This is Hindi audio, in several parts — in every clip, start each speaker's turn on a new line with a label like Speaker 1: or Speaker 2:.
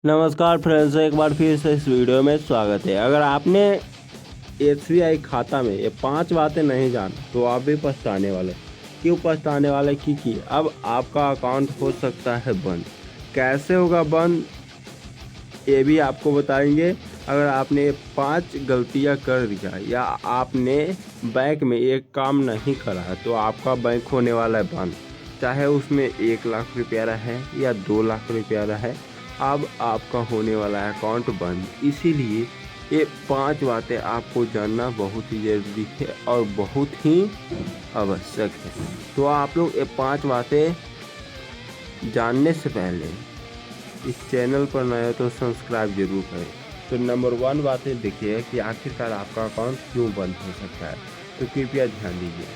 Speaker 1: नमस्कार फ्रेंड्स, एक बार फिर से इस वीडियो में स्वागत है। अगर आपने एसबीआई खाता में ये 5 बातें नहीं जाना तो आप भी पछताने वाले। क्यों पछताने वाले? क्योंकि अब आपका अकाउंट हो सकता है बंद। कैसे होगा बंद ये भी आपको बताएंगे। अगर आपने 5 गलतियां कर दिया या आपने बैंक में एक काम नहीं करा तो आपका बैंक होने वाला है बंद। चाहे उसमें 1 लाख रुपया रहे या 2 लाख रुपया रहे, अब आपका होने वाला है अकाउंट बंद। इसीलिए ये 5 बातें आपको जानना बहुत ही ज़रूरी है और बहुत ही आवश्यक है। तो आप लोग ये 5 बातें जानने से पहले इस चैनल पर नए हो तो सब्सक्राइब जरूर करें। तो नंबर 1 बातें देखिए कि आखिरकार आपका अकाउंट क्यों बंद हो सकता है। तो कृपया ध्यान दीजिए,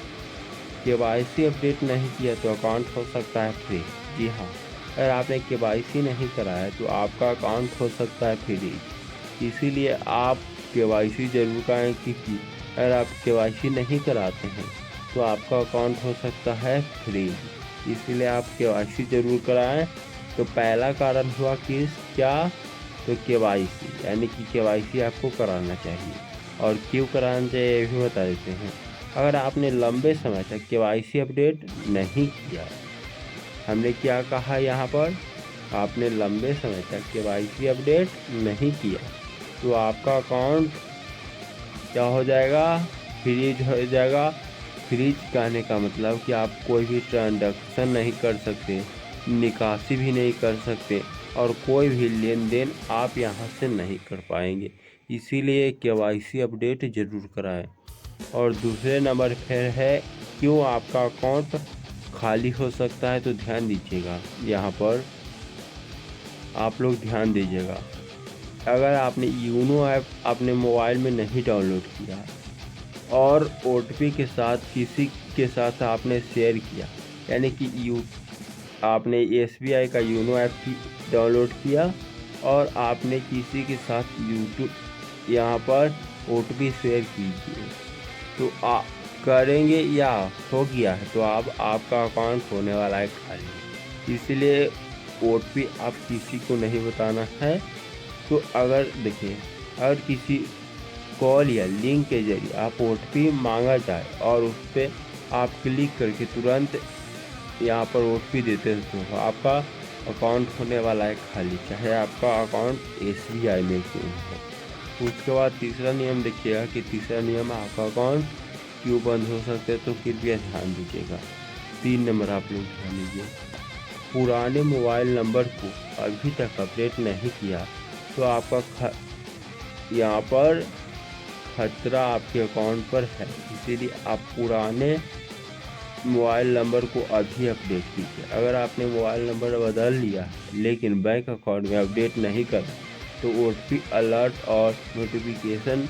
Speaker 1: केवाईसी अपडेट नहीं किया तो अकाउंट हो सकता है फ्री। जी हाँ, अगर आपने केवाईसी नहीं कराया तो आपका अकाउंट हो सकता है फ्री। इसीलिए आप केवाईसी जरूर कराएं, क्योंकि अगर आप केवाईसी नहीं कराते हैं तो आपका अकाउंट हो सकता है फ्री। इसीलिए आप केवाईसी जरूर कराएं। तो पहला कारण हुआ कि क्या, तो केवाईसी, यानी कि केवाईसी आपको कराना चाहिए। और क्यों कराना चाहिए ये भी बता देते हैं। अगर आपने लंबे समय तक केवाईसी अपडेट नहीं किया, हमने क्या कहा यहाँ पर, आपने लंबे समय तक केवाईसी अपडेट नहीं किया तो आपका अकाउंट क्या हो जाएगा, फ्रीज हो जाएगा। फ्रीज कहने का मतलब कि आप कोई भी ट्रांजैक्शन नहीं कर सकते, निकासी भी नहीं कर सकते और कोई भी लेन देन आप यहाँ से नहीं कर पाएंगे। इसीलिए केवाईसी अपडेट ज़रूर कराएं। और दूसरे नंबर पर है क्यों आपका अकाउंट खाली हो सकता है। तो ध्यान दीजिएगा, यहाँ पर आप लोग ध्यान दीजिएगा। अगर आपने यूनो ऐप अपने मोबाइल में नहीं डाउनलोड किया और ओटीपी के साथ किसी के साथ आपने शेयर किया, यानी कि आपने एसबीआई का यूनो ऐप डाउनलोड किया और आपने किसी के साथ यूट्यूब यहाँ पर ओटीपी शेयर कीजिए तो आप करेंगे या हो गया है तो आपका अकाउंट होने वाला है खाली। इसलिए ओटीपी आप किसी को नहीं बताना है। तो अगर देखिए, अगर किसी कॉल या लिंक के जरिए आप ओटीपी मांगा जाए और उस पर आप क्लिक करके तुरंत यहाँ पर ओटीपी देते हैं तो आपका अकाउंट होने वाला है खाली, चाहे आपका अकाउंट एसबीआई में क्यों हो। उसके बाद तीसरा नियम देखिएगा कि तीसरा नियम आपका अकाउंट क्यों बंद हो सकते हैं। तो कृपया ध्यान दीजिएगा। 3 नंबर आप लोग ध्यान दीजिए, पुराने मोबाइल नंबर को अभी तक अपडेट नहीं किया तो आपका यहाँ पर खतरा आपके अकाउंट पर है। इसीलिए आप पुराने मोबाइल नंबर को अभी अपडेट कीजिए। अगर आपने मोबाइल नंबर बदल लिया लेकिन बैंक अकाउंट में अपडेट नहीं करा तो ओटीपी अलर्ट और नोटिफिकेशन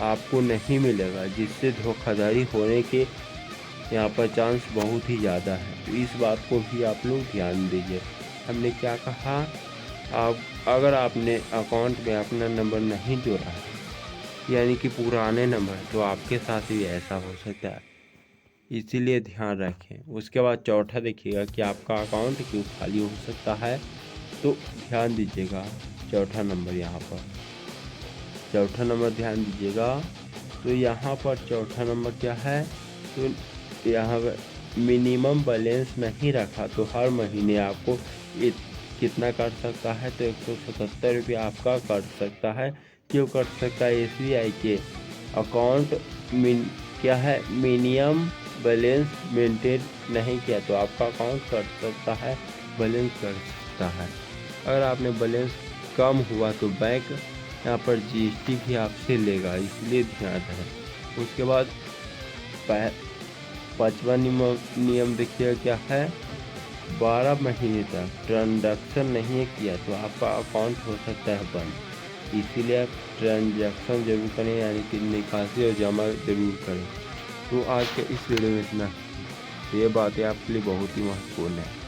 Speaker 1: आपको नहीं मिलेगा, जिससे धोखाधड़ी होने के यहाँ पर चांस बहुत ही ज़्यादा है। तो इस बात को भी आप लोग ध्यान दीजिए। हमने क्या कहा, आप अगर आपने अकाउंट में अपना नंबर नहीं जोड़ा है, यानी कि पुराने नंबर, तो आपके साथ भी ऐसा हो सकता है। इसीलिए ध्यान रखें। उसके बाद चौथा देखिएगा कि आपका अकाउंट क्यों खाली हो सकता है। तो ध्यान दीजिएगा, चौथा नंबर यहाँ पर, चौथा नंबर ध्यान दीजिएगा। तो यहाँ पर चौथा नंबर क्या है, तो यहाँ पर मिनिमम बैलेंस नहीं रखा तो हर महीने आपको कितना कट सकता है, तो 177 रुपया आपका कट सकता है। क्यों कट सकता है? एसबीआई के अकाउंट क्या है, मिनिमम बैलेंस मेंटेन नहीं किया तो आपका अकाउंट कट सकता है, बैलेंस कट सकता है। अगर आपने बैलेंस कम हुआ तो बैंक यहाँ पर जीएसटी भी आपसे लेगा, इसलिए ध्यान रहे। उसके बाद 5वां नियम देखिए क्या है, 12 महीने तक ट्रांजैक्शन नहीं किया तो आपका अकाउंट हो सकता है बंद। इसीलिए आप ट्रांजैक्शन जरूर करें, यानी कि निकासी और जमा जरूर करें। तो आज के इस वीडियो में इतना, ये बातें आपके लिए बहुत ही महत्वपूर्ण है।